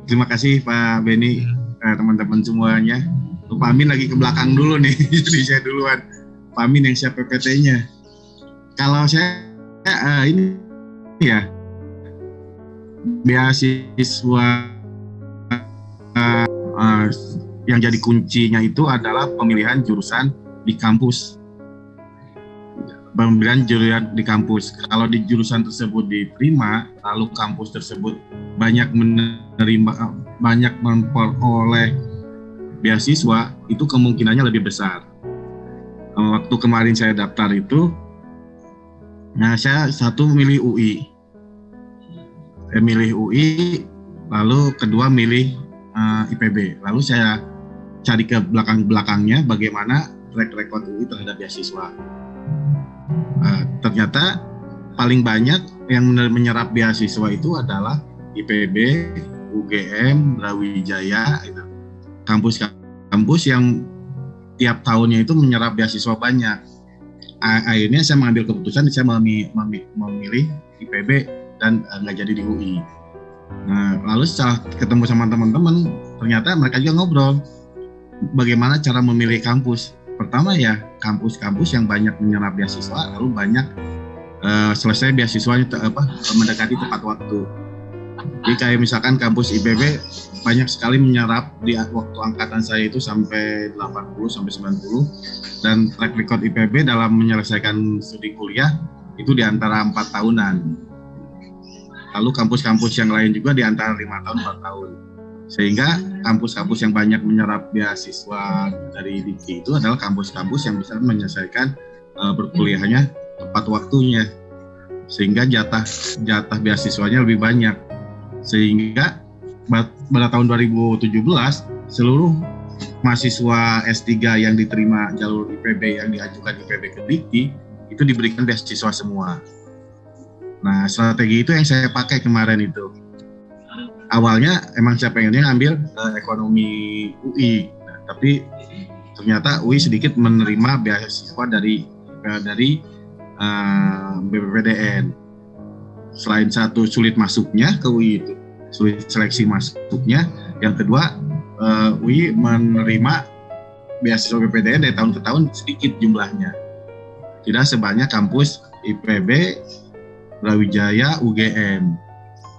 Terima kasih Pak Beni, teman-teman semuanya. Pak Amin lagi ke belakang dulu nih, jadi saya duluan. Pak Amin yang siap PPT-nya. Kalau saya ini ya beasiswa yang jadi kuncinya itu adalah pemilihan jurusan di kampus. Pemilihan jurusan di kampus. Kalau di jurusan tersebut diterima, lalu kampus tersebut banyak memperoleh beasiswa, itu kemungkinannya lebih besar. Waktu kemarin saya daftar itu, saya satu milih UI. Lalu kedua milih IPB. Lalu saya cari ke belakangnya bagaimana track record UI terhadap beasiswa. Ternyata paling banyak yang menyerap beasiswa itu adalah IPB, UGM, Brawijaya, itu kampus-kampus yang tiap tahunnya itu menyerap beasiswa banyak. Akhirnya saya mengambil keputusan, saya memilih IPB dan nggak jadi di UI. Nah, lalu setelah ketemu sama teman-teman, ternyata mereka juga ngobrol bagaimana cara memilih kampus. Pertama ya kampus-kampus yang banyak menyerap beasiswa, lalu banyak selesai beasiswanya mendekati tepat waktu. Jadi kayak misalkan kampus IPB banyak sekali menyerap di waktu angkatan saya itu sampai 80 sampai 90, dan track record IPB dalam menyelesaikan studi kuliah itu di antara 4 tahunan. Lalu kampus-kampus yang lain juga di antara 5 tahun 4 tahun. Sehingga kampus-kampus yang banyak menyerap beasiswa dari Dikti itu adalah kampus-kampus yang bisa menyelesaikan perkuliahannya tepat waktunya, sehingga jatah beasiswanya lebih banyak. Sehingga pada tahun 2017 seluruh mahasiswa S3 yang diterima jalur IPB yang diajukan IPB ke Dikti itu diberikan beasiswa semua. Nah, strategi itu yang saya pakai kemarin itu. Awalnya emang saya pengennya ambil ekonomi UI, tapi ternyata UI sedikit menerima beasiswa dari BPPDN. Selain satu sulit masuknya ke UI itu, sulit seleksi masuknya. Yang kedua, UI menerima beasiswa BPPDN dari tahun ke tahun sedikit jumlahnya. Tidak sebanyak kampus IPB, Brawijaya, UGM.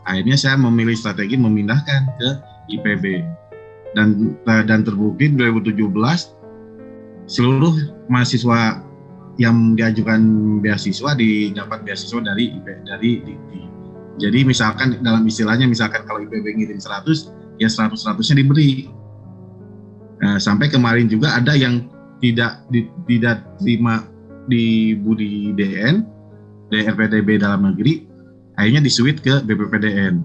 Akhirnya saya memilih strategi memindahkan ke IPB. Dan terbukti 2017 seluruh mahasiswa yang diajukan beasiswa dapat beasiswa dari Dikti. Jadi misalkan dalam istilahnya, misalkan kalau IPB ngirim 100, ya 100-100-nya diberi. Sampai kemarin juga ada yang tidak terima di Budi DN, DRPDB dalam negeri, akhirnya disuit ke BPPDN.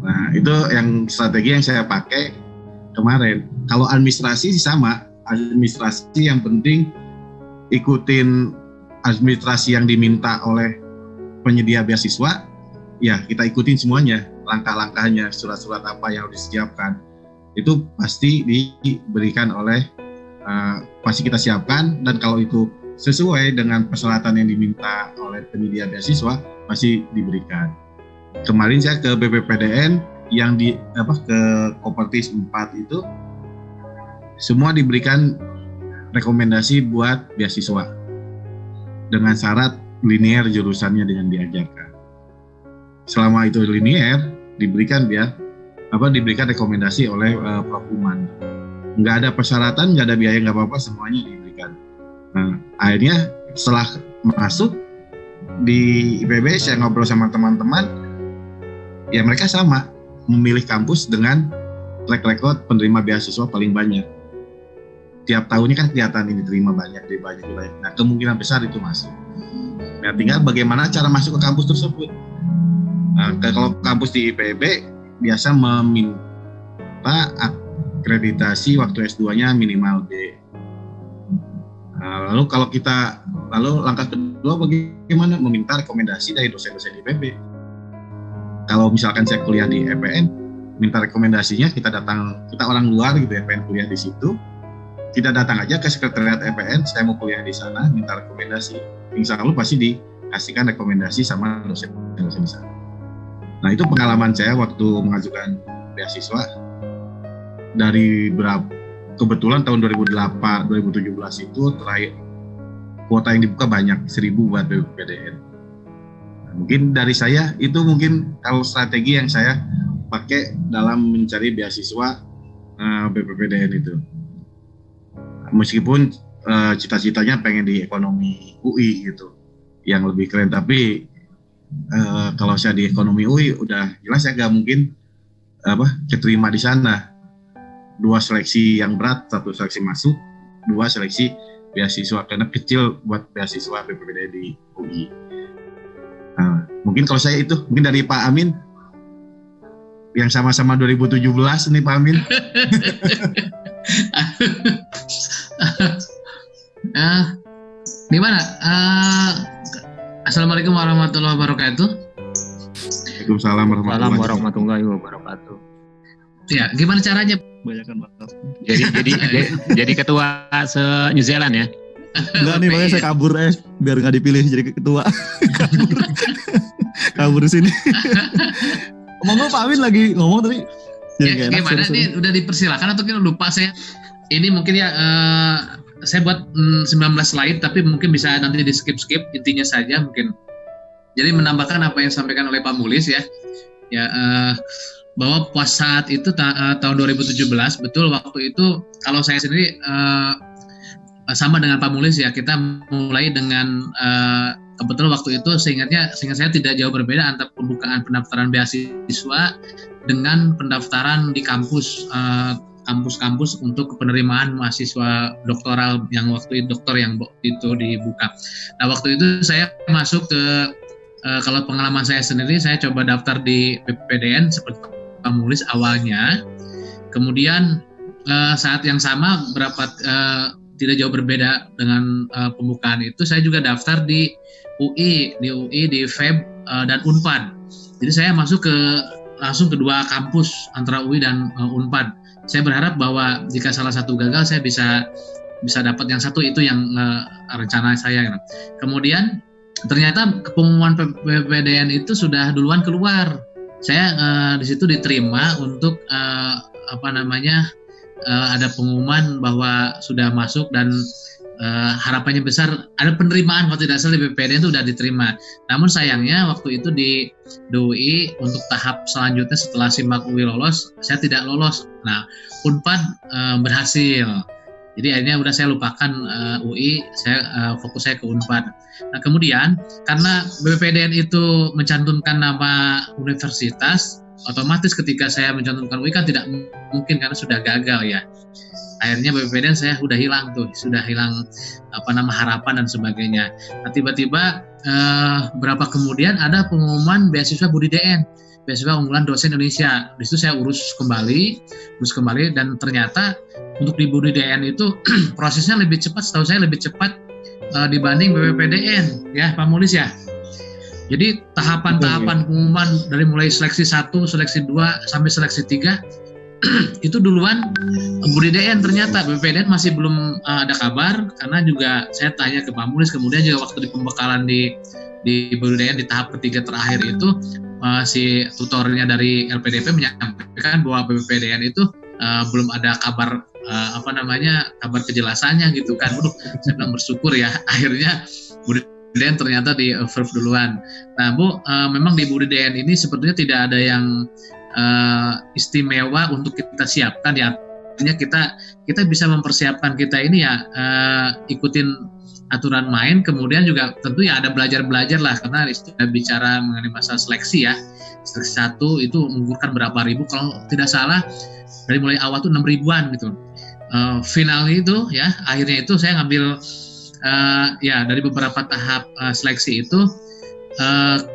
Nah, itu yang strategi yang saya pakai kemarin. Kalau administrasi sama, administrasi yang penting ikutin administrasi yang diminta oleh penyedia beasiswa, ya kita ikutin semuanya, langkah-langkahnya, surat-surat apa yang harus disiapkan. Itu pasti diberikan pasti kita siapkan, dan kalau itu sesuai dengan persyaratan yang diminta oleh penyedia beasiswa, masih diberikan. Kemarin saya ke BPPDN yang ke Kopertis 4 itu semua diberikan rekomendasi buat beasiswa dengan syarat linear jurusannya dengan diajarkan. Selama itu linear, diberikan rekomendasi oleh Prof. Uman. Nggak ada persyaratan, nggak ada biaya, nggak apa-apa, semuanya diberikan. Nah, akhirnya setelah masuk di IPB, saya ngobrol sama teman-teman, ya mereka sama memilih kampus dengan track record penerima beasiswa paling banyak. Tiap tahunnya kan kelihatan ini terima banyak dari banyak wilayah. Nah, kemungkinan besar itu masuk. Nah, tinggal bagaimana cara masuk ke kampus tersebut. Nah, kalau kampus di IPB biasa meminta akreditasi waktu S2-nya minimal D. Nah, lalu langkah kedua bagaimana? Meminta rekomendasi dari dosen-dosen IPB. Kalau misalkan saya kuliah di EPN, minta rekomendasinya, kita orang luar gitu ya, pengen kuliah di situ, kita datang aja ke sekretariat EPN, saya mau kuliah di sana, minta rekomendasi. Insya Allah pasti dikasihkan rekomendasi sama dosen-dosen di sana. Nah, itu pengalaman saya waktu mengajukan beasiswa dari kebetulan tahun 2008 2017 itu terakhir kuota yang dibuka banyak 1.000 buat BPPDN. Nah, mungkin dari saya itu mungkin kalau strategi yang saya pakai dalam mencari beasiswa BPPDN itu. Meskipun cita-citanya pengen di ekonomi UI gitu, yang lebih keren, tapi kalau saya di ekonomi UI udah jelas ya gak mungkin keterima di sana. 2 seleksi yang berat, 1 seleksi masuk, 2 seleksi beasiswa, karena kecil buat beasiswa BPPDN di UI. Nah, mungkin kalau saya itu, mungkin dari Pak Amin yang sama-sama 2017 nih Pak Amin. Gimana? Assalamualaikum warahmatullahi wabarakatuh. Waalaikumsalam warahmatullahi wabarakatuh. Ya, gimana caranya? Banyakan waktu. Jadi ketua se-New Zealand ya? Enggak nih, makanya saya kabur biar nggak dipilih jadi ketua. kabur sini. Ngomong Pak Amin lagi ngomong tadi. Ya, gimana nih, udah dipersilakan atau kita lupa saya? Ini mungkin ya saya buat 19 slide, tapi mungkin bisa nanti di skip intinya saja mungkin. Jadi menambahkan apa yang disampaikan oleh Pak Mulis ya, bahwa pas saat itu tahun 2017 betul waktu itu kalau saya sendiri sama dengan Pak Mulis ya, kita mulai dengan kebetulan waktu itu seingat saya tidak jauh berbeda antara pembukaan pendaftaran beasiswa dengan pendaftaran di kampus-kampus untuk penerimaan mahasiswa doktoral yang waktu itu dibuka. Nah waktu itu saya masuk ke kalau pengalaman saya sendiri, saya coba daftar di BPPDN seperti Pak Mulis awalnya. Kemudian saat yang sama tidak jauh berbeda dengan pembukaan itu, saya juga daftar di UI, di FEB dan Unpad. Jadi saya masuk langsung ke 2 kampus antara UI dan Unpad. Saya berharap bahwa jika salah satu gagal, saya bisa dapat yang satu, itu yang rencana saya. Kemudian ternyata pengumuman BPPDN itu sudah duluan keluar. Saya di situ diterima untuk ada pengumuman bahwa sudah masuk dan harapannya besar ada penerimaan, kalau tidak salah di BPPDN itu sudah diterima. Namun sayangnya waktu itu di UI untuk tahap selanjutnya setelah SIMAK UI lolos, saya tidak lolos. Nah, Unpad berhasil. Jadi akhirnya udah saya lupakan UI, fokus saya ke Unpad. Nah kemudian karena BPPDN itu mencantumkan nama universitas, otomatis ketika saya mencantumkan UI kan tidak mungkin karena sudah gagal ya. Akhirnya BPPDN saya sudah hilang harapan dan sebagainya. Nah tiba-tiba berapa kemudian ada pengumuman beasiswa BUDI-DN, beasiswa unggulan dosen Indonesia. Di situ saya urus kembali dan ternyata untuk di BUDI-DN itu prosesnya lebih cepat, setahu saya lebih cepat dibanding BPPDN ya Pak Mulis ya. Jadi tahapan-tahapan pengumuman dari mulai seleksi 1, seleksi 2 sampai seleksi 3 itu duluan BUDI-DN. Ternyata BPPDN masih belum ada kabar, karena juga saya tanya ke Pak Mulis, kemudian juga waktu di pembekalan di BUDI-DN di tahap ketiga terakhir itu si tutornya dari LPDP menyampaikan bahwa BPPDN itu belum ada kabar kabar kejelasannya gitu kan. Saya bilang bersyukur ya, akhirnya BUDI-DN ternyata di approve duluan. Nah Bu, memang di BUDI-DN ini sepertinya tidak ada yang istimewa untuk kita siapkan ya. Artinya kita bisa mempersiapkan kita ini ya, ikutin aturan main, kemudian juga tentu ya ada belajar lah, karena sudah bicara mengenai masalah seleksi ya. Seleksi 1 itu mengukurkan berapa ribu, kalau tidak salah dari mulai awal tuh 6 ribuan gitu. Final itu ya, akhirnya itu saya ngambil dari beberapa tahap seleksi itu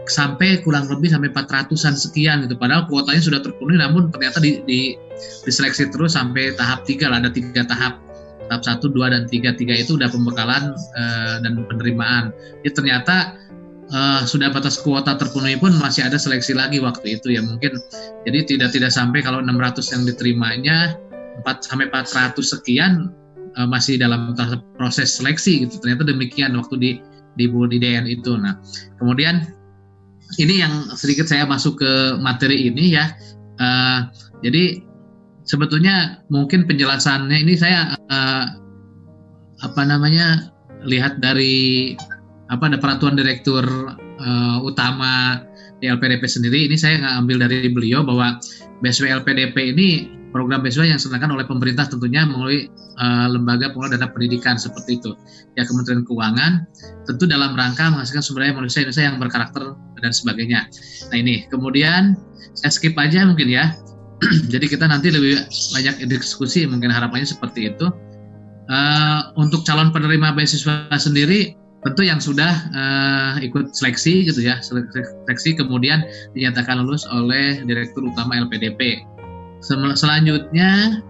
sampai kurang lebih sampai 400-an sekian gitu. Padahal kuotanya sudah terpenuhi, namun ternyata diseleksi terus sampai tahap 3 lah, ada 3 tahap. Tahap 1, 2, dan 3 itu udah pembekalan dan penerimaan. Jadi ternyata sudah batas kuota terpenuhi pun masih ada seleksi lagi waktu itu ya mungkin. Jadi tidak sampai kalau 600 yang diterimanya 400 sekian masih dalam proses seleksi gitu. Ternyata demikian waktu di BUDI-DN itu. Nah, kemudian ini yang sedikit saya masuk ke materi ini ya. Jadi sebetulnya mungkin penjelasannya ini saya lihat dari ada peraturan direktur utama di LPDP sendiri. Ini saya nggak ambil dari beliau, bahwa beasiswa LPDP ini program beasiswa yang diselenggarakan oleh pemerintah tentunya melalui lembaga pengelola dana pendidikan seperti itu ya, Kementerian Keuangan, tentu dalam rangka menghasilkan sumber daya manusia Indonesia yang berkarakter dan sebagainya. Nah ini kemudian saya skip aja mungkin ya. Jadi kita nanti lebih banyak diskusi, mungkin harapannya seperti itu. Untuk calon penerima beasiswa sendiri tentu yang sudah ikut seleksi gitu ya, seleksi kemudian dinyatakan lulus oleh Direktur Utama LPDP. Selanjutnya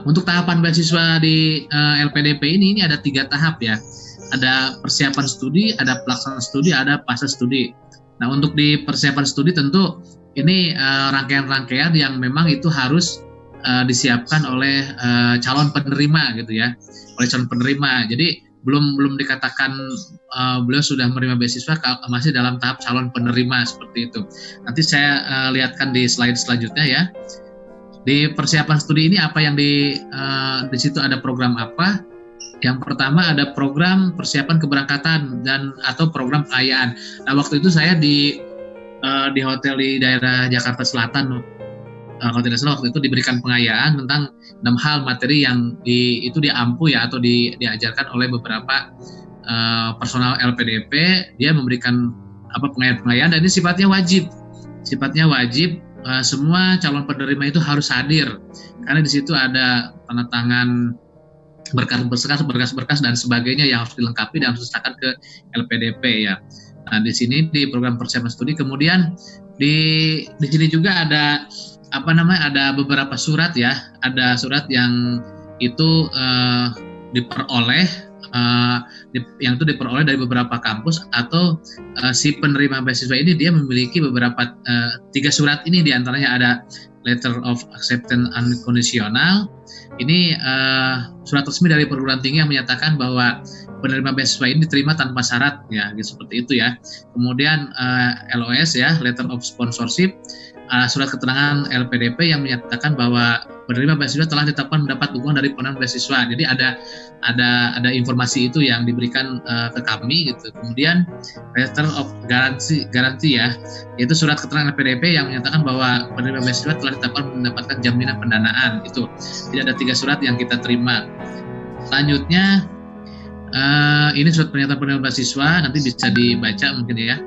untuk tahapan beasiswa di LPDP ini ada 3 tahap ya. Ada persiapan studi, ada pelaksanaan studi, ada fase studi. Nah untuk di persiapan studi tentu ini rangkaian-rangkaian yang memang itu harus disiapkan oleh calon penerima gitu ya, oleh calon penerima. Jadi belum dikatakan beliau sudah menerima beasiswa, masih dalam tahap calon penerima seperti itu. Nanti saya lihatkan di slide selanjutnya ya. Di persiapan studi ini apa yang di situ ada program apa? Yang pertama ada program persiapan keberangkatan dan atau program pengayaan. Nah waktu itu saya di hotel di daerah Jakarta Selatan, kalau tidak salah waktu itu diberikan pengayaan tentang 6 hal materi yang itu diampu ya, atau diajarkan oleh beberapa personal LPDP. Dia memberikan pengayaan dan ini sifatnya wajib. Semua calon penerima itu harus hadir karena di situ ada tanda tangan, berkas-berkas dan sebagainya yang harus dilengkapi dan harus diserahkan ke LPDP ya. Nah di sini di program persiapan studi, kemudian di sini juga ada ada beberapa surat ya, ada surat yang itu diperoleh dari beberapa kampus atau si penerima beasiswa ini dia memiliki beberapa 3 surat ini, diantaranya ada letter of acceptance unconditional. Ini surat resmi dari perguruan tinggi yang menyatakan bahwa penerima beasiswa ini diterima tanpa syarat ya, gitu, seperti itu ya. Kemudian LOS ya, letter of sponsorship, surat keterangan LPDP yang menyatakan bahwa penerima beasiswa telah ditetapkan mendapat dukungan dari penerima beasiswa. Jadi ada informasi itu yang diberikan ke kami gitu. Kemudian letter of garansi ya, yaitu surat keterangan LPDP yang menyatakan bahwa penerima beasiswa telah ditetapkan mendapatkan jaminan pendanaan itu. Jadi ada 3 surat yang kita terima. Selanjutnya ini surat pernyataan penerima beasiswa, nanti bisa dibaca mungkin ya.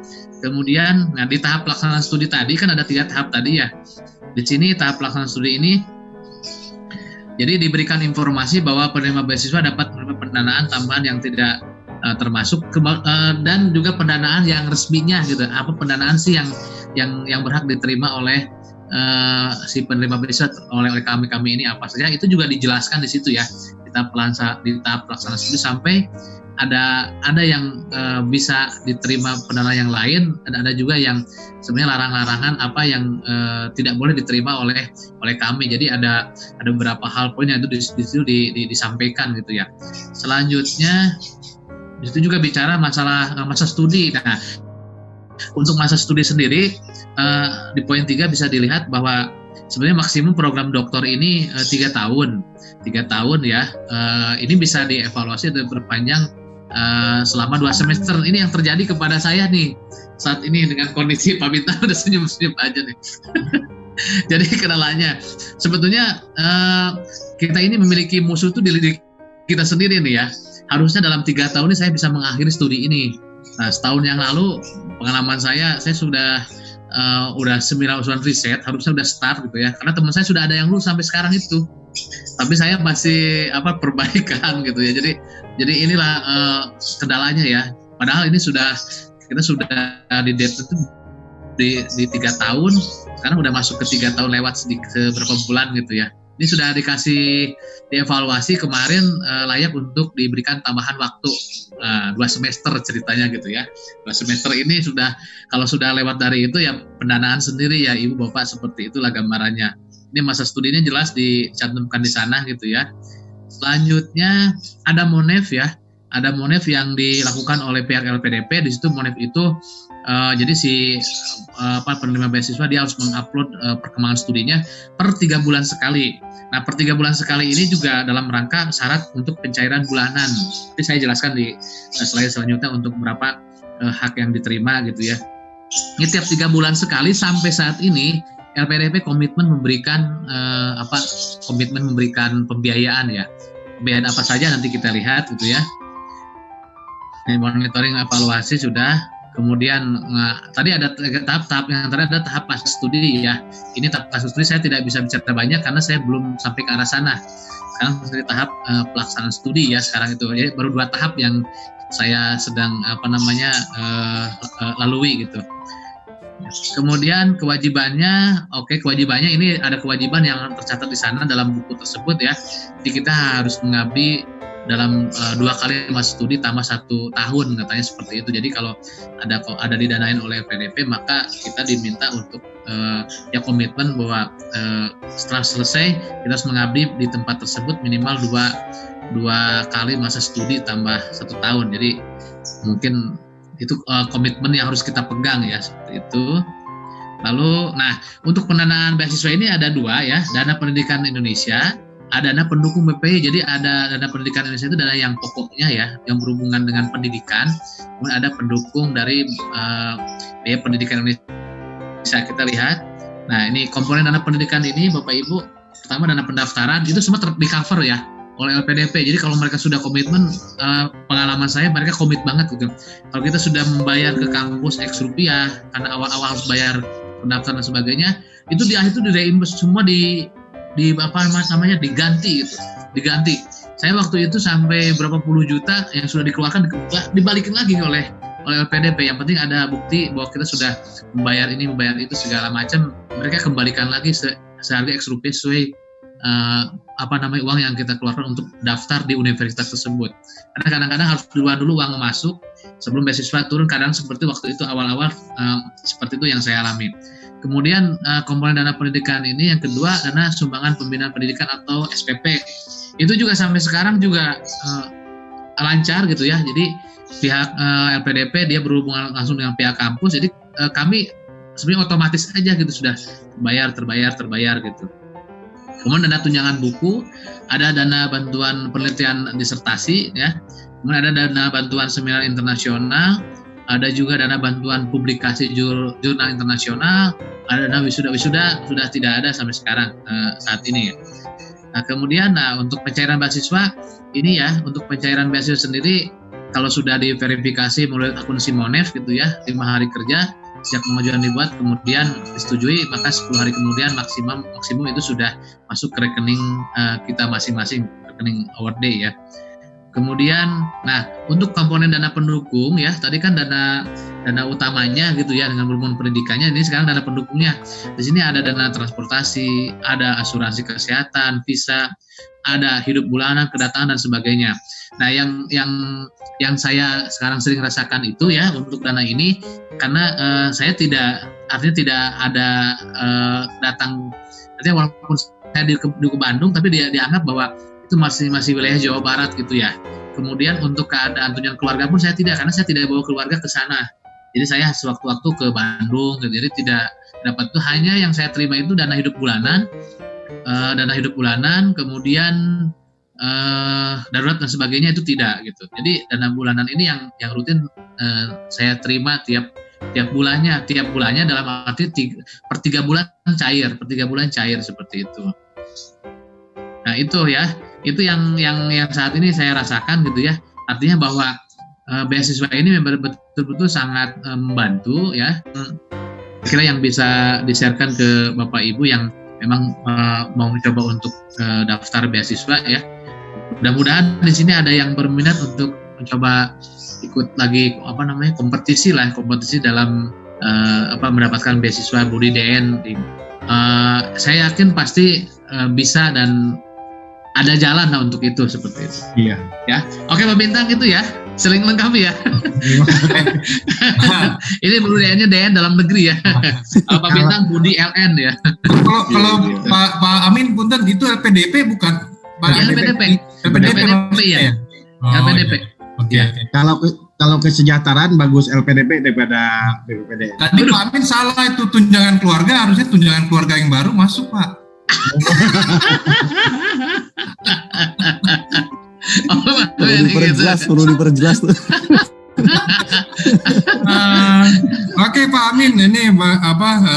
Kemudian, di tahap pelaksanaan studi tadi kan ada 3 tahap tadi ya. Di sini tahap pelaksanaan studi ini, jadi diberikan informasi bahwa penerima beasiswa dapat menerima pendanaan tambahan yang tidak termasuk dan juga pendanaan yang resminya gitu. Apa pendanaan sih yang berhak diterima oleh si penerima beasiswa oleh kami ini apa saja, itu juga dijelaskan di situ ya. Di tahap pelaksanaan studi sampai ada yang bisa diterima pendanaan yang lain, dan ada juga yang sebenarnya larangan-larangan apa yang tidak boleh diterima oleh kami. Jadi ada beberapa hal poin yang itu disampaikan gitu ya. Selanjutnya itu juga bicara masalah masa studi. Nah, untuk masa studi sendiri di poin 3 bisa dilihat bahwa sebenarnya maksimum program doktor ini 3 tahun ya. Ini bisa dievaluasi dan berpanjang selama 2 semester. Ini yang terjadi kepada saya nih saat ini dengan kondisi Pak Bintang udah senyum-senyum aja nih. Jadi kendalanya sebetulnya kita ini memiliki musuh tuh di diri kita sendiri nih ya. Harusnya dalam 3 tahun ini saya bisa mengakhiri studi ini. Nah, setahun yang lalu pengalaman saya sudah 9 usulan riset, harusnya udah start gitu ya. Karena teman saya sudah ada yang lulus sampai sekarang itu. Tapi saya masih perbaikan gitu ya. Jadi inilah kendalanya ya. Padahal ini kita sudah di date itu di 3 tahun, sekarang udah masuk ke 3 tahun lewat beberapa bulan gitu ya. Ini sudah dikasih dievaluasi kemarin, layak untuk diberikan tambahan waktu 2 semester ceritanya gitu ya. 2 semester ini kalau sudah lewat dari itu ya pendanaan sendiri ya Ibu Bapak, seperti itulah gambarannya. Ini masa studinya jelas dicantumkan di sana gitu ya. Selanjutnya ada MONEF ya. Ada MONEF yang dilakukan oleh pihak LPDP. Di situ MONEF itu Jadi si penerima beasiswa dia harus mengupload perkembangan studinya per 3 bulan sekali. Nah, per 3 bulan sekali ini juga dalam rangka syarat untuk pencairan bulanan. Nanti saya jelaskan di slide selanjutnya untuk berapa hak yang diterima gitu ya. Ini tiap 3 bulan sekali sampai saat ini LPDP komitmen memberikan komitmen memberikan pembiayaan ya. Pembiayaan apa saja nanti kita lihat gitu ya. Ini monitoring evaluasi sudah. Kemudian tadi ada tahap-tahap yang terakhir ada tahap fase studi ya. Ini tahap fase studi saya tidak bisa bicara banyak karena saya belum sampai ke arah sana. Sekarang dari tahap pelaksanaan studi ya sekarang itu. Jadi baru 2 tahap yang saya sedang lalui gitu. Kemudian kewajibannya ini ada kewajiban yang tercatat di sana dalam buku tersebut ya. Jadi kita harus mengabdi dalam 2 kali masa studi tambah 1 tahun katanya seperti itu. Jadi kalau ada didanain oleh PDP maka kita diminta untuk komitmen bahwa setelah selesai kita harus mengabdi di tempat tersebut minimal 2 kali masa studi tambah 1 tahun. Jadi mungkin itu komitmen yang harus kita pegang ya seperti itu. Lalu, untuk pendanaan beasiswa ini ada 2 ya, dana pendidikan Indonesia, ada dana pendukung BPI. Jadi ada dana pendidikan Indonesia itu dana yang pokoknya ya, yang berhubungan dengan pendidikan. Kemudian ada pendukung dari biaya pendidikan Indonesia. Bisa kita lihat. Nah, ini komponen dana pendidikan ini Bapak Ibu, pertama dana pendaftaran itu semua di-cover ya oleh LPDP. Jadi kalau mereka sudah komitmen, pengalaman saya mereka komit banget gitu. Kalau kita sudah membayar ke kampus X rupiah karena awal-awal harus bayar pendaftaran dan sebagainya, itu di akhir itu di-reimburse semua diganti gitu. Diganti. Saya waktu itu sampai berapa puluh juta yang sudah dikeluarkan dibalikin lagi oleh LPDP. Yang penting ada bukti bahwa kita sudah membayar ini, membayar itu segala macam. Mereka kembalikan lagi seharga X rupiah sesuai uang yang kita keluarkan untuk daftar di universitas tersebut. Karena kadang-kadang harus dulu uang masuk sebelum beasiswa turun. Kadang seperti waktu itu awal-awal seperti itu yang saya alami. Kemudian komponen dana pendidikan ini yang kedua dana sumbangan pembinaan pendidikan atau SPP. Itu juga sampai sekarang juga lancar gitu ya. Jadi pihak LPDP dia berhubungan langsung dengan pihak kampus. Jadi kami sebenarnya otomatis aja gitu sudah terbayar gitu. Kemudian dana tunjangan buku, ada dana bantuan penelitian disertasi ya. Kemudian ada dana bantuan seminar internasional, ada juga dana bantuan publikasi jurnal internasional, ada dana wisuda sudah tidak ada sampai sekarang saat ini ya. Nah, kemudian untuk pencairan beasiswa ini ya, untuk pencairan beasiswa sendiri kalau sudah diverifikasi melalui akun Simonef gitu ya, 5 hari kerja sejak pengajuan dibuat kemudian disetujui, maka 10 hari kemudian maksimum itu sudah masuk ke rekening kita masing-masing, rekening Award Day ya. Kemudian, untuk komponen dana pendukung ya, tadi kan dana utamanya gitu ya dengan berhubungan pendidikannya, ini sekarang dana pendukungnya. Di sini ada dana transportasi, ada asuransi kesehatan, visa, ada hidup bulanan, kedatangan dan sebagainya. Nah, yang saya sekarang sering rasakan itu ya untuk dana ini karena saya tidak ada datang, artinya walaupun saya di Bandung tapi dia dianggap bahwa itu masih wilayah Jawa Barat gitu ya. Kemudian untuk keadaan tunjangan keluarga pun saya tidak, karena saya tidak bawa keluarga ke sana. Jadi saya sewaktu-waktu ke Bandung, jadi tidak dapat itu. Hanya yang saya terima itu dana hidup bulanan, kemudian darurat dan sebagainya itu tidak gitu. Jadi dana bulanan ini yang rutin saya terima tiap bulannya dalam arti per 3 bulan cair seperti itu. Nah itu ya, itu yang saat ini saya rasakan gitu ya. Artinya bahwa beasiswa ini betul-betul sangat membantu ya. Kira yang bisa di-sharekan ke Bapak Ibu yang memang mau mencoba untuk daftar beasiswa ya. Mudah-mudahan di sini ada yang berminat untuk mencoba ikut lagi kompetisi dalam mendapatkan beasiswa Budi DN. Saya yakin pasti bisa dan ada jalan lah untuk itu seperti itu. Iya. Ya, oke Pak Bintang itu ya, sering lengkapi ya. Ini Budi DN-nya DN dalam negeri ya. Pak Bintang Budi LN ya. Kalau Pak Amin punten itu LPDP bukan? LPDP ya. LPDP. Oke. Kalau kalau kesejahteraan bagus LPDP daripada BPPDN. Tadi Pak Amin salah itu tunjangan keluarga, harusnya tunjangan keluarga yang baru masuk Pak. Perlu diperjelas tuh. Oke Pak Amin, ini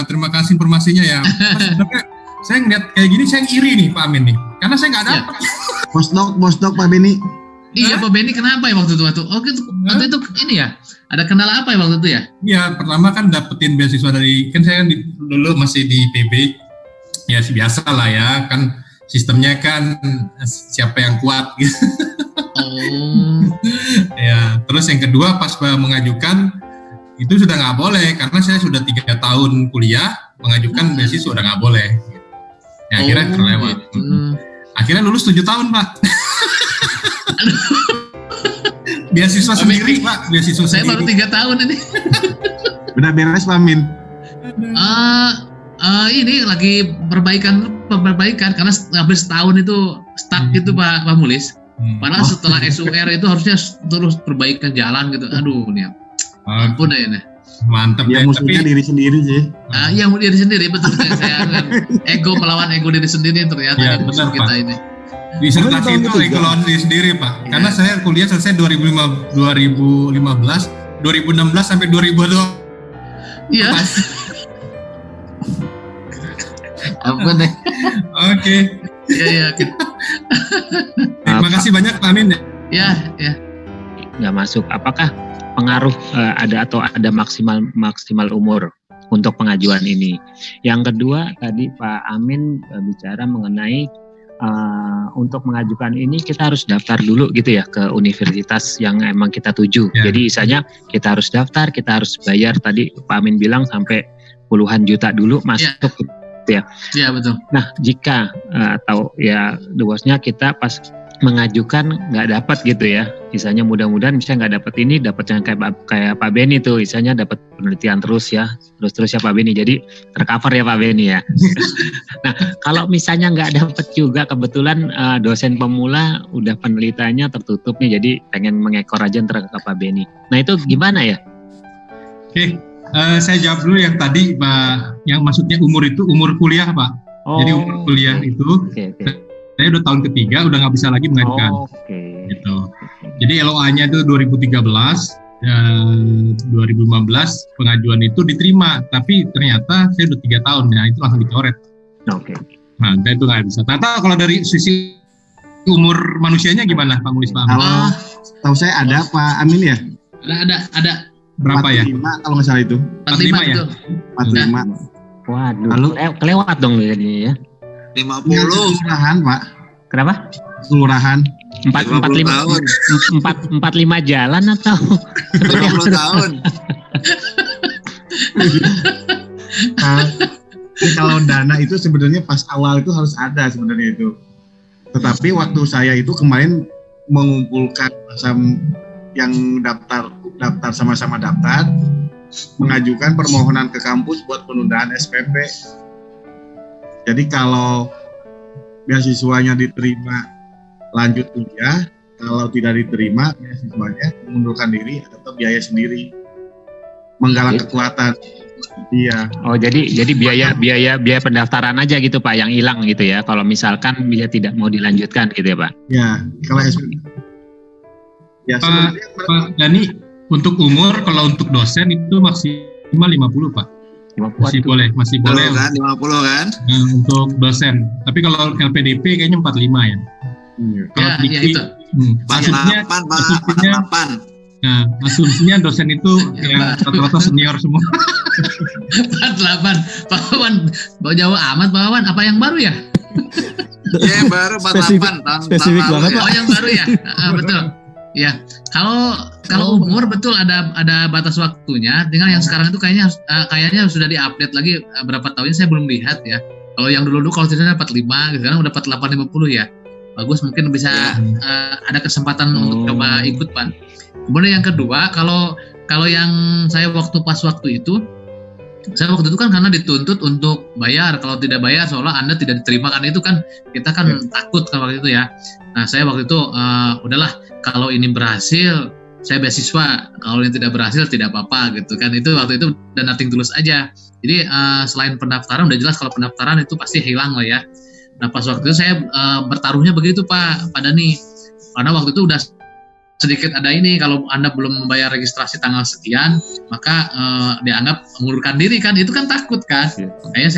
terima kasih informasinya ya. Sebenarnya saya ngeliat kayak gini saya iri nih Pak Amin nih, karena saya nggak dapat. Bosdok Pak Beni. Iya Pak Beni, kenapa ya waktu itu? Waktu itu ini ya, ada kendala apa ya waktu itu ya? Iya, pertama kan dapetin beasiswa dari, kan saya dulu masih di PB, ya biasa lah ya, kan sistemnya kan siapa yang kuat gitu. Oh. Ya, terus yang kedua pas mengajukan itu sudah nggak boleh karena saya sudah 3 tahun kuliah, mengajukan beasiswa sudah nggak boleh. Ya, akhirnya terlewat. Gitu. Akhirnya lulus 7 tahun Pak. Beasiswa sendiri Pak, beasiswa saya sendiri. baru 3 tahun ini. Udah beres Pak Amin. Ini lagi perbaikan karena hampir setahun itu stuck gitu Pak Mulis. Padahal setelah SUR itu harusnya terus perbaikan jalan gitu. Aduh nih. Ampun deh ini. Mantap ya. Musuhnya diri sendiri sih. Iya diri sendiri betul. Saya ego melawan ego diri sendiri ternyata ya, musuh benar, kita Pak. ini. Disertasi itu ego lawan diri sendiri Pak. Karena saya kuliah selesai 2015, 2016 sampai 2020. Iya. Ampun deh. Oke. Iya. Terima kasih banyak Pak Amin. Ya. Nggak masuk. Apakah pengaruh ada maksimal umur untuk pengajuan ini? Yang kedua tadi Pak Amin bicara mengenai untuk mengajukan ini kita harus daftar dulu gitu ya ke universitas yang emang kita tuju. Ya. Jadi misalnya kita harus daftar, kita harus bayar. Tadi Pak Amin bilang sampai puluhan juta dulu masuk. Ya. Iya betul. Nah jika atau ya luasnya kita pas mengajukan nggak dapat gitu ya, misalnya mudah-mudahan bisa nggak dapat ini, dapat yang kayak Pak Beni tuh, misalnya dapat penelitian terus ya Pak Beni, jadi tercover ya Pak Beni ya. Nah kalau misalnya nggak dapat juga, kebetulan dosen pemula udah penelitiannya tertutup nih, jadi pengen mengekor aja ntar ke Pak Beni. Nah itu gimana ya? Oke, saya jawab dulu yang tadi Pak, yang maksudnya umur itu umur kuliah Pak. Jadi umur kuliah itu. Okay. Saya udah tahun ketiga, udah nggak bisa lagi mengajukan. Gitu. Jadi LOA-nya itu 2013, 2015 pengajuan itu diterima, tapi ternyata saya udah 3 tahun, nah itu langsung dicoret. Nah, itu nggak bisa. Tata kalau dari sisi umur manusianya gimana Pak Mulis Pak? Tahu saya ada Pak Amin ya? Ada. Berapa 45, ya? Kalau nggak salah itu. 45 ya? 45. Waduh, lalu kelewat dong jadinya ya. 50. Kelurahan Pak. Kenapa? Kelurahan. 45 jalan atau 50 tahun. Jadi kalau dana itu sebenarnya pas awal itu harus ada sebenarnya itu. Tetapi waktu saya itu kemarin mengumpulkan yang daftar sama-sama daftar, mengajukan permohonan ke kampus buat penundaan SPP. Jadi kalau beasiswanya diterima lanjut kuliah, kalau tidak diterima beasiswanya mengundurkan diri atau biaya sendiri, menggalang kekuatan. Iya. Oh jadi biaya pendaftaran aja gitu Pak yang hilang gitu ya. Kalau misalkan dia tidak mau dilanjutkan gitu ya Pak. Ya kalau SPP. Ya sebenarnya Pak Dani, untuk umur kalau untuk dosen itu maksimal 50 Pak. Masih boleh kan 50 kan untuk dosen, tapi kalau LPDP kayaknya 45 ya. Kalau ya itu 48. Nah, asumsinya dosen itu yang rata-rata senior semua. 48. Pak Wawan, bawa jauh amat Pak Wawan, apa yang baru ya? Ya baru 48 tahun. Spesifik banget Pak. Oh yang baru ya, betul. Ya, kalau umur betul ada batas waktunya. Dengan yang sekarang itu kayaknya sudah diupdate lagi berapa tahunnya saya belum lihat ya. Kalau yang dulu kalau tidak 45, sekarang udah 48 50 ya. Bagus, mungkin bisa ada kesempatan untuk coba ikut Pak. Kemudian yang kedua, kalau yang saya waktu itu kan karena dituntut untuk bayar. Kalau tidak bayar seolah Anda tidak diterima, kan itu kan kita kan takut kan waktu itu ya. Nah saya waktu itu udahlah, kalau ini berhasil saya beasiswa, kalau yang tidak berhasil tidak apa-apa gitu kan. Itu waktu itu dan nothing tulus aja. Jadi selain pendaftaran udah jelas kalau pendaftaran itu pasti hilang lah ya. Nah pas waktu itu saya bertaruhnya begitu Pak Dani, karena waktu itu udah sedikit ada ini, kalau Anda belum membayar registrasi tanggal sekian maka dianggap mengundurkan diri kan, itu kan takut kan. Makanya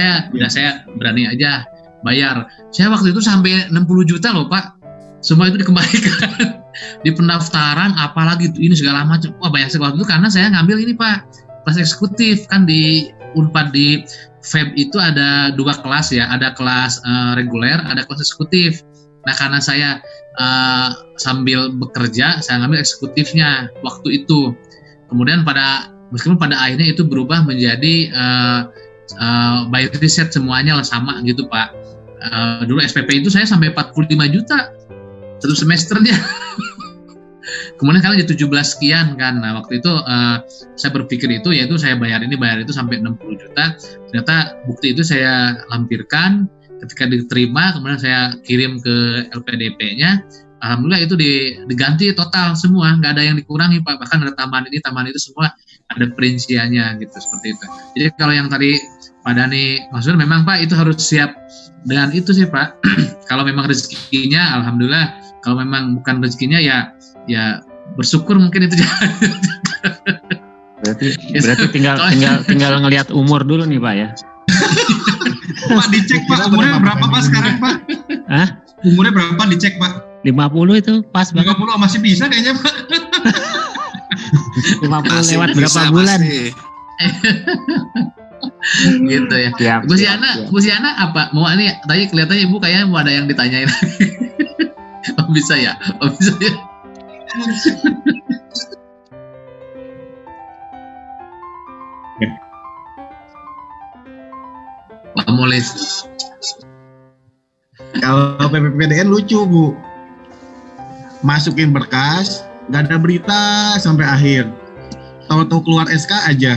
saya berani aja bayar. Saya waktu itu sampai 60 juta loh Pak, semua itu dikembalikan di pendaftaran apalagi ini segala macam. Wah banyak sekali waktu itu karena saya ngambil ini Pak, kelas eksekutif kan di Unpad. Di FEB itu ada 2 kelas ya, ada kelas reguler, ada kelas eksekutif. Nah karena saya sambil bekerja, saya ngambil eksekutifnya waktu itu. Kemudian meskipun pada akhirnya itu berubah menjadi by riset semuanya lah sama gitu Pak. Dulu SPP itu saya sampai 45 juta satu semesternya. Kemudian karena jadi 17 sekian kan. Nah waktu itu saya berpikir itu, yaitu saya bayar itu sampai 60 juta. Ternyata bukti itu saya lampirkan, ketika diterima kemudian saya kirim ke LPDP-nya. Alhamdulillah itu diganti total semua, nggak ada yang dikurangi Pak. Bahkan ada tambahan itu semua ada perinciannya gitu, seperti itu. Jadi kalau yang tadi Pak Dani maksudnya memang Pak itu harus siap dengan itu sih Pak. Kalau memang rezekinya alhamdulillah, kalau memang bukan rezekinya ya bersyukur mungkin itu. Berarti tinggal ngelihat umur dulu nih Pak ya. Pak dicek Pak, umurnya berapa Pak sekarang Pak? Hah? Umurnya berapa dicek Pak? 50 itu pas banget. 50 masih bisa kayaknya Pak. 50 masih lewat bisa, berapa bulan? Gitu ya. Siap, Bu Siana apa? Mau ini tadi kelihatannya Ibu kayaknya mau ada yang ditanyain. Oh bisa ya. Pak Molis. Kalau PPPDN lucu Bu, masukin berkas, nggak ada berita sampai akhir. Tahu-tahu keluar SK aja.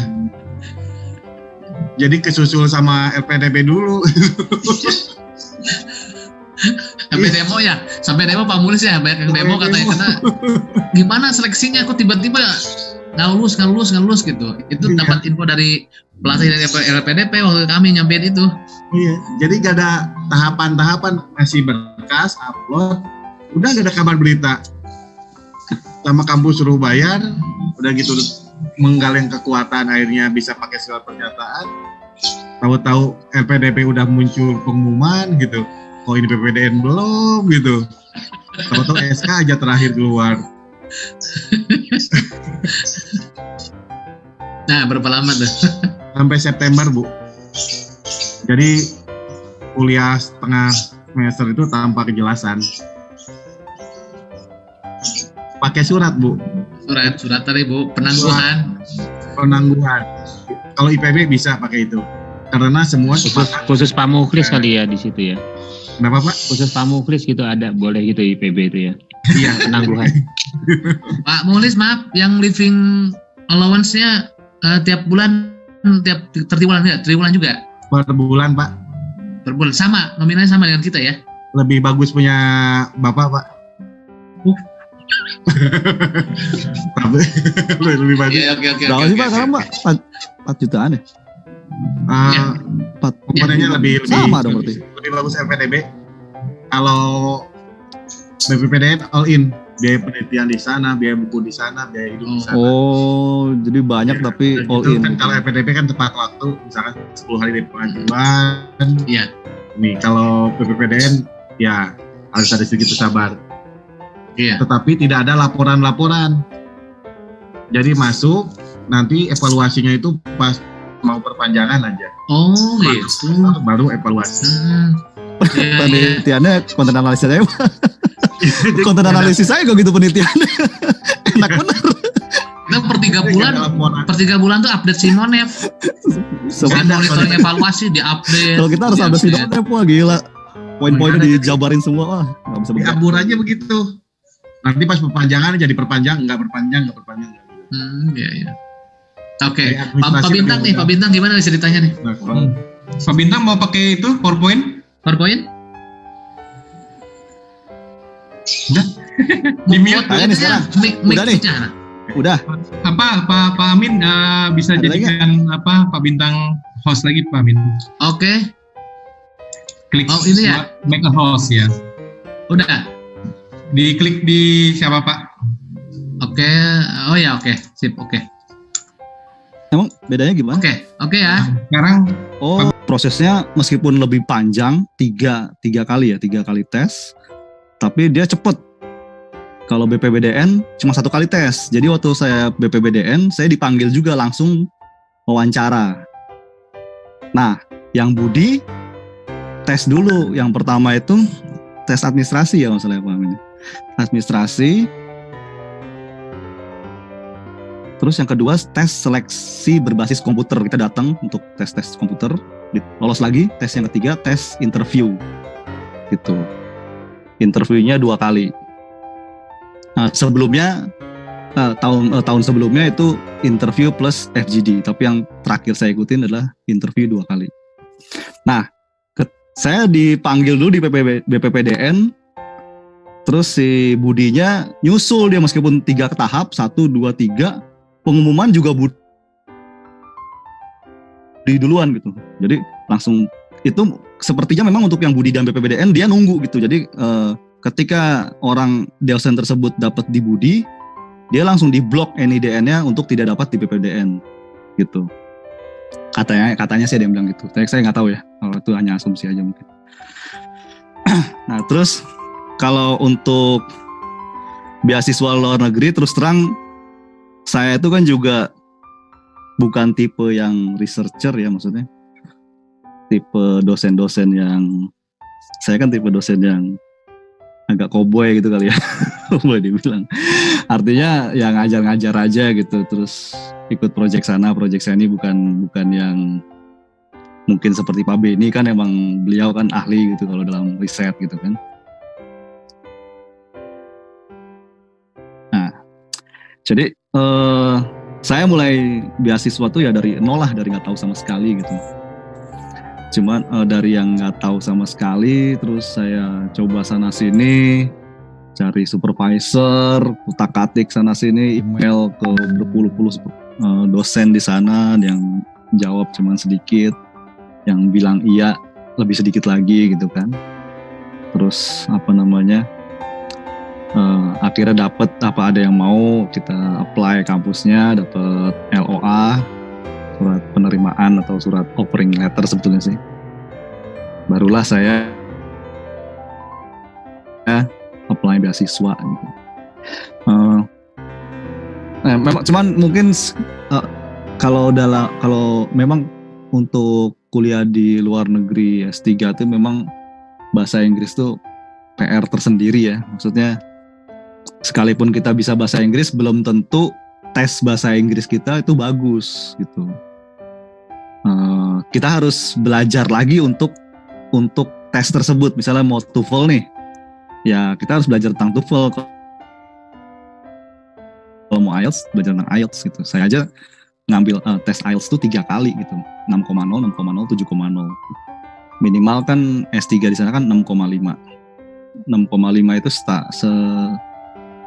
Jadi kesusul sama LPDP dulu. Sampai demo Pak Mulis ya, banyak yang demo katanya karena gimana seleksinya kok tiba-tiba nggak lulus gitu. Itu dapat info dari pelatih dari LPDP waktu kami nyampein itu. Iya, jadi gak ada tahapan-tahapan, ngasih berkas, upload, udah gak ada kabar berita. Sama kampus suruh bayar, udah gitu menggaleng kekuatan akhirnya bisa pakai surat pernyataan. Tahu-tahu LPDP udah muncul pengumuman gitu. Kok ini PPDN belum gitu. Tahu-tahu SK aja terakhir keluar. Nah, berapa lama tuh? Sampai September, Bu. Jadi kuliah setengah semester itu tanpa kejelasan. Pakai surat, Bu. Surat tadi, Bu, penangguhan. Kalau IPB bisa pakai itu. Karena semua khusus Pak Mukhlis kali ya di situ ya. Kenapa Pak? Khusus Pak Mukhlis gitu ada, boleh gitu IPB itu ya. Iya, penangguhan. Pak Mukhlis maaf, yang living allowance-nya tiap bulan, triwulan juga? Per bulan Pak. Per bulan, sama, nominalnya sama dengan kita ya? Lebih bagus punya Bapak Pak. Lebih bagus. Oke. Berapa sih Pak sekarang Pak? 4 jutaan ya? Komponennya lebih sama dong berarti. Lebih bagus LPDB. Kalau BPPDN all in, biaya penelitian di sana, biaya buku di sana, biaya hidup di sana. Oh, jadi banyak ya, tapi all in. Kan kalau LPDP kan tepat waktu, misalkan 10 hari dari pengajuan. Iya. Nih kalau BPPDN ya harus ada sedikit sabar. Iya. Tetapi tidak ada laporan-laporan. Jadi masuk, nanti evaluasinya itu pas mau perpanjangan aja. Oh gitu. Baru evaluasi. Penelitiannya konten analisis saya. Konten analisis saya kok gitu penelitiannya. Enak bener. Kita per 3 bulan tuh update Sinonet. Monitoring evaluasi di-update. Kalau kita harus update Sinonet, wah gila. Poin-poinnya dijabarin semua, wah nggak bisa bergerak. Diabur aja begitu. Nanti pas perpanjangan jadi perpanjang, nggak perpanjang. Iya. Oke, Pak Bintang nih, Pak Bintang gimana nih ceritanya nih? Pak Bintang mau pakai itu PowerPoint? Udah. Di mute aja nih sekarang. Udah nih. Udah. Pak Amin bisa ada jadikan Pak Bintang host lagi Pak Amin. Oke. Klik ini ya. Make a host ya. Udah. Diklik di siapa Pak? Oke. Oh ya oke. Sip oke. Emang bedanya gimana? Oke ya. Sekarang prosesnya meskipun lebih panjang, tiga kali tes, tapi dia cepet. Kalau BPBDN cuma 1 kali tes. Jadi waktu saya BPBDN, saya dipanggil juga langsung wawancara. Nah, yang Budi tes dulu. Yang pertama itu tes administrasi ya masalahnya Pak Amin. Administrasi. Terus yang kedua tes seleksi berbasis komputer. Kita datang untuk tes komputer, lolos lagi. Tes yang ketiga tes interview. Gitu. Interviewnya 2 kali. Nah, sebelumnya tahun sebelumnya itu interview plus FGD, tapi yang terakhir saya ikutin adalah interview 2 kali. Nah, saya dipanggil dulu di BPPDN, terus si Budinya nyusul dia meskipun 3 tahap, 1, 2, 3, pengumuman juga Budi duluan gitu. Jadi langsung itu sepertinya memang untuk yang Budi dan BPPDN dia nunggu gitu. Jadi ketika orang dosen tersebut dapat di Budi, dia langsung diblok NIDN-nya untuk tidak dapat di BPPDN gitu. Katanya sih ada yang bilang gitu. Saya nggak tahu ya, kalau itu hanya asumsi aja mungkin. Nah terus kalau untuk beasiswa luar negeri, terus terang saya itu kan juga bukan tipe yang researcher ya, maksudnya tipe dosen-dosen yang, saya kan tipe dosen yang agak cowboy gitu kali ya, boleh dibilang. Artinya ya ngajar-ngajar aja gitu, terus ikut project sana, project sini, bukan yang mungkin seperti Pak Beni kan emang beliau kan ahli gitu kalau dalam riset gitu kan. Nah, jadi saya mulai beasiswa tuh ya dari nol lah, dari nggak tahu sama sekali gitu. Cuman dari yang nggak tahu sama sekali, terus saya coba sana sini, cari supervisor, utak-atik sana sini, email ke berpuluh-puluh dosen di sana, yang jawab cuman sedikit, yang bilang iya lebih sedikit lagi gitu kan. Terus akhirnya dapet ada yang mau, kita apply kampusnya, dapet LOA, surat penerimaan atau surat offering letter sebetulnya sih. Barulah saya apply beasiswa gitu. Memang cuman mungkin kalau memang untuk kuliah di luar negeri S3 itu memang bahasa Inggris tuh PR tersendiri ya. Maksudnya sekalipun kita bisa bahasa Inggris, belum tentu tes bahasa Inggris kita itu bagus gitu. Kita harus belajar lagi untuk tes tersebut. Misalnya mau TOEFL nih, ya kita harus belajar tentang TOEFL. Kalau mau IELTS, belajar tentang IELTS gitu. Saya aja ngambil tes IELTS tuh 3 kali gitu, 6,0, 6,0, 7,0. Minimal kan S3 di sana kan 6,5. 6,5 itu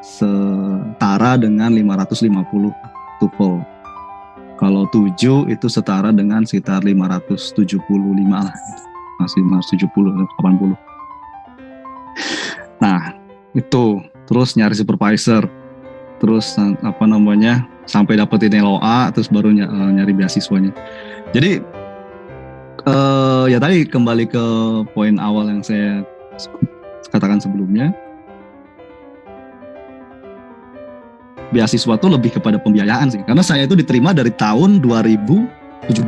setara dengan 550 TOEFL. Kalau 7 itu setara dengan sekitar 575 lah gitu. Masih 570, 80. Nah, itu terus nyari supervisor. Terus sampai dapetin LOA, terus baru nyari beasiswanya. Jadi ya tadi kembali ke poin awal yang saya katakan sebelumnya. Beasiswa itu lebih kepada pembiayaan sih. Karena saya itu diterima dari tahun 2017.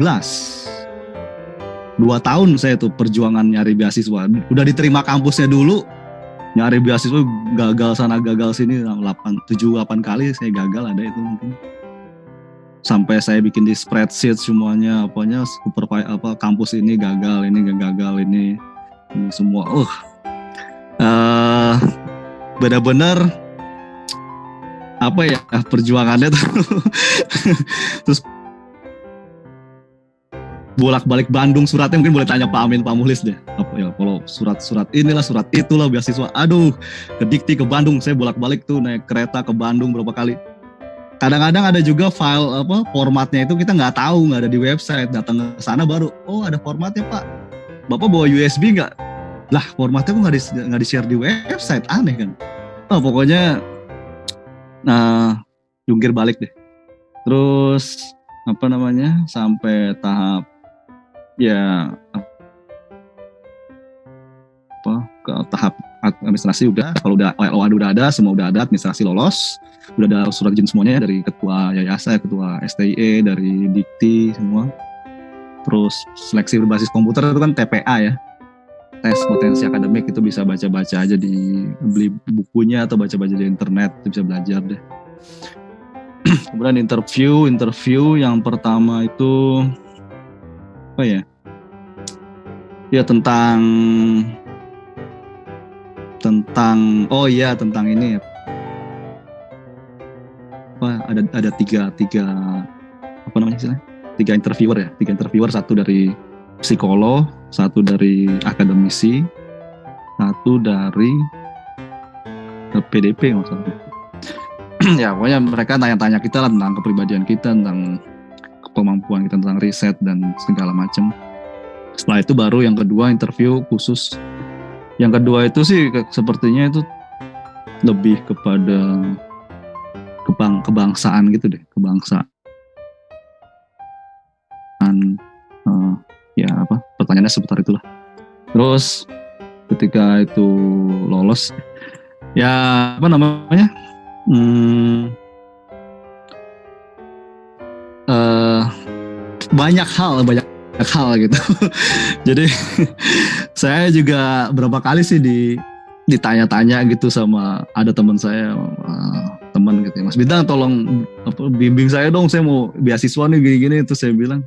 2 tahun saya tuh perjuangan nyari beasiswa. Udah diterima kampusnya dulu, nyari beasiswa gagal sana gagal sini, 7-8 kali saya gagal, ada itu mungkin. Sampai saya bikin di spreadsheet semuanya, kampus ini gagal, ini gagal, ini semua. Benar-benar perjuangannya tuh. Terus bolak-balik Bandung, suratnya mungkin boleh tanya Pak Amin, Pak Muhlis deh. Kalau surat inilah, surat itulah beasiswa. Aduh, ke Dikti, ke Bandung, saya bolak-balik tuh naik kereta ke Bandung berapa kali. kadang-kadang ada juga file formatnya itu kita nggak tahu, nggak ada di website, datang ke sana baru ada formatnya Pak, Bapak bawa USB nggak? Lah formatnya kok nggak di-share di website, aneh kan? Pokoknya jungkir balik deh. Terus sampai tahap ya ke tahap administrasi udah, kalau udah LOA udah ada, semua udah ada, administrasi lolos, udah ada surat izin semuanya ya, dari ketua yayasan, ketua STIE, dari Dikti semua. Terus seleksi berbasis komputer itu kan TPA ya, tes potensi akademik, itu bisa baca-baca aja, beli bukunya atau baca-baca di internet, itu bisa belajar deh. Kemudian interview yang pertama itu apa ya? Ya tentang ini ada tiga interviewer, satu dari psikolog, satu dari akademisi, satu dari PDP maksudnya. Ya pokoknya mereka tanya-tanya kita lah tentang kepribadian kita, tentang kemampuan kita, tentang riset dan segala macam. Setelah itu baru yang kedua interview khusus. Yang kedua itu sih sepertinya itu lebih kepada kebangsaan gitu deh, kebangsaan. Pertanyaannya seputar itulah. Terus ketika itu lolos, ya banyak hal gitu. Jadi saya juga berapa kali sih ditanya-tanya gitu sama ada teman saya, teman gitu ya, Mas Bintang tolong bimbing saya dong, saya mau beasiswa nih gini-gini. Itu saya bilang,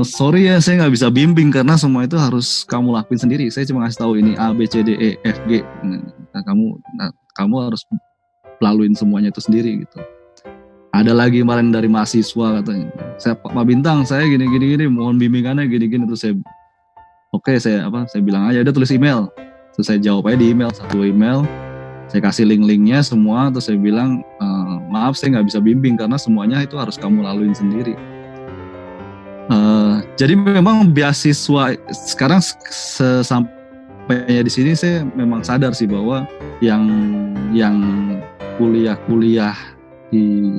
sorry ya, saya nggak bisa bimbing karena semua itu harus kamu lakuin sendiri. Saya cuma ngasih tahu ini A, B, C, D, E, F, G. Kamu harus laluin semuanya itu sendiri gitu. Ada lagi kemarin dari mahasiswa katanya, Pak Bintang, saya gini, mohon bimbingannya gini. Terus saya bilang aja, udah tulis email. Terus saya jawab aja di email, satu email, saya kasih link-linknya semua. Terus saya bilang, maaf saya nggak bisa bimbing karena semuanya itu harus kamu laluin sendiri. Jadi memang beasiswa sekarang sesampainya di sini saya memang sadar sih bahwa yang kuliah di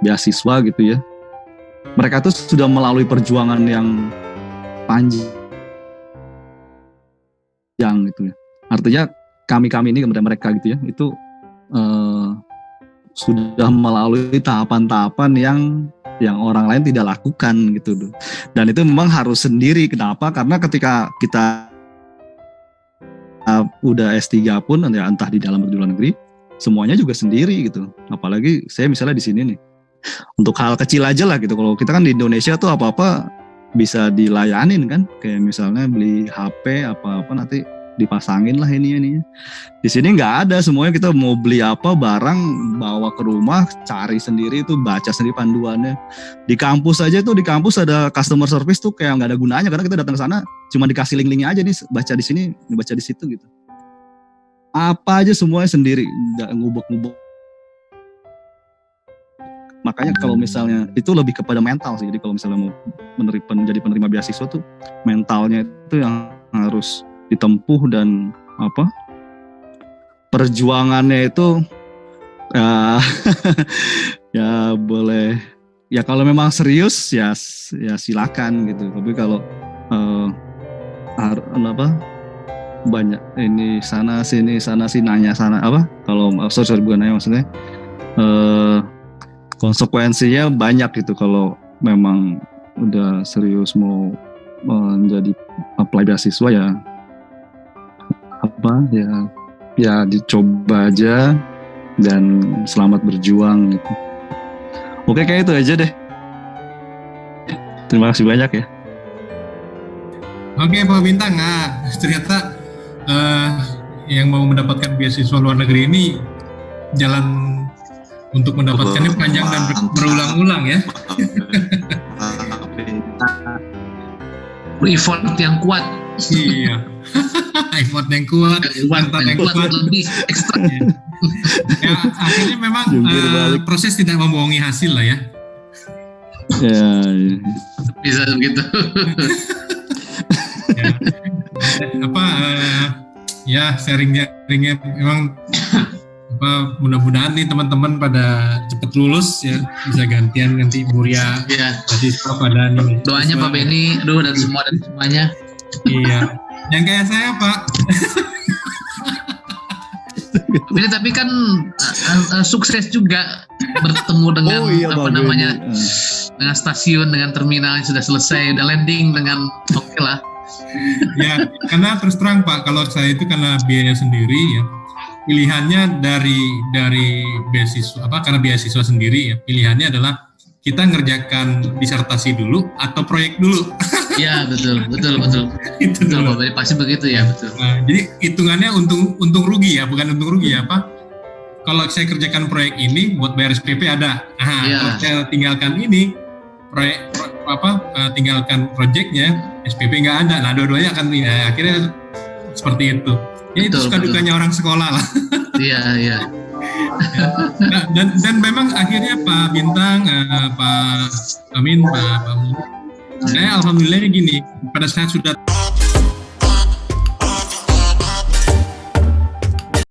beasiswa gitu ya, mereka tuh sudah melalui perjuangan yang panjang gitu ya. Artinya kami ini kepada mereka gitu ya, itu sudah melalui tahapan-tahapan yang orang lain tidak lakukan gitu tuh. Dan itu memang harus sendiri. Kenapa? Karena ketika kita udah S3 pun ya, entah di dalam atau di luar negeri, semuanya juga sendiri gitu. Apalagi saya misalnya di sini nih, untuk hal kecil aja lah gitu. Kalau kita kan di Indonesia tuh apa-apa bisa dilayanin kan, kayak misalnya beli HP apa-apa nanti dipasangin lah ini. Di sini nggak ada, semuanya kita mau beli apa barang bawa ke rumah, cari sendiri itu, baca sendiri panduannya. Di kampus aja tuh, di kampus ada customer service tuh kayak nggak ada gunanya karena kita datang ke sana cuma dikasih link-linknya aja nih, baca di sini, baca di situ gitu. Apa aja semuanya sendiri, nggak ngubek-ngubek. Makanya kalau misalnya itu lebih kepada mental sih. Jadi kalau misalnya mau menjadi penerima beasiswa tuh mentalnya itu yang harus ditempuh, dan perjuangannya itu ya boleh ya, kalau memang serius ya silakan gitu. Tapi kalau banyak ini sana sini nanya sana kalau sorry bukan nanya, maksudnya konsekuensinya banyak gitu kalau memang udah serius mau menjadi apply beasiswa ya dicoba aja dan selamat berjuang gitu. Oke, kayak itu aja deh. Terima kasih banyak ya. Oke Pak Bintang, ternyata yang mau mendapatkan beasiswa luar negeri ini jalan untuk mendapatkannya panjang dan berulang-ulang ya. Effort yang kuat. Iya. Effort yang kuat, mental yang kuat, lebih ekstra. Ya, akhirnya memang proses tidak membohongi hasil lah ya. Ya. Bisa begitu. Ya. Ya sharingnya memang mudah-mudahan nih teman-teman pada cepat lulus ya, bisa gantian nanti Muria mahasiswa pada nih. Doanya Pak Beni, dan semuanya. Iya, yang kayak saya Pak. Ini tapi kan sukses juga bertemu dengan dengan stasiun, dengan terminal yang sudah selesai, udah landing dengan oke lah. Ya, karena terus terang Pak, kalau saya itu karena biaya sendiri ya, pilihannya dari beasiswa karena beasiswa sendiri ya, pilihannya adalah kita ngerjakan disertasi dulu atau proyek dulu. Ya betul. Itu betul, Pak, pasti begitu ya, betul. Nah, jadi hitungannya untung rugi ya, bukan untung rugi ya Pak. Kalau saya kerjakan proyek ini buat bayar SPP ada. Kalau saya tinggalkan ini tinggalkan proyeknya, SPP nggak ada. Nah, dua-duanya akan akhirnya seperti itu. Ya betul, itu suka dukanya orang sekolah lah. Iya. Ya, dan memang akhirnya Pak Bintang, Pak Amin, Pak saya alhamdulillah gini, pada saat sudah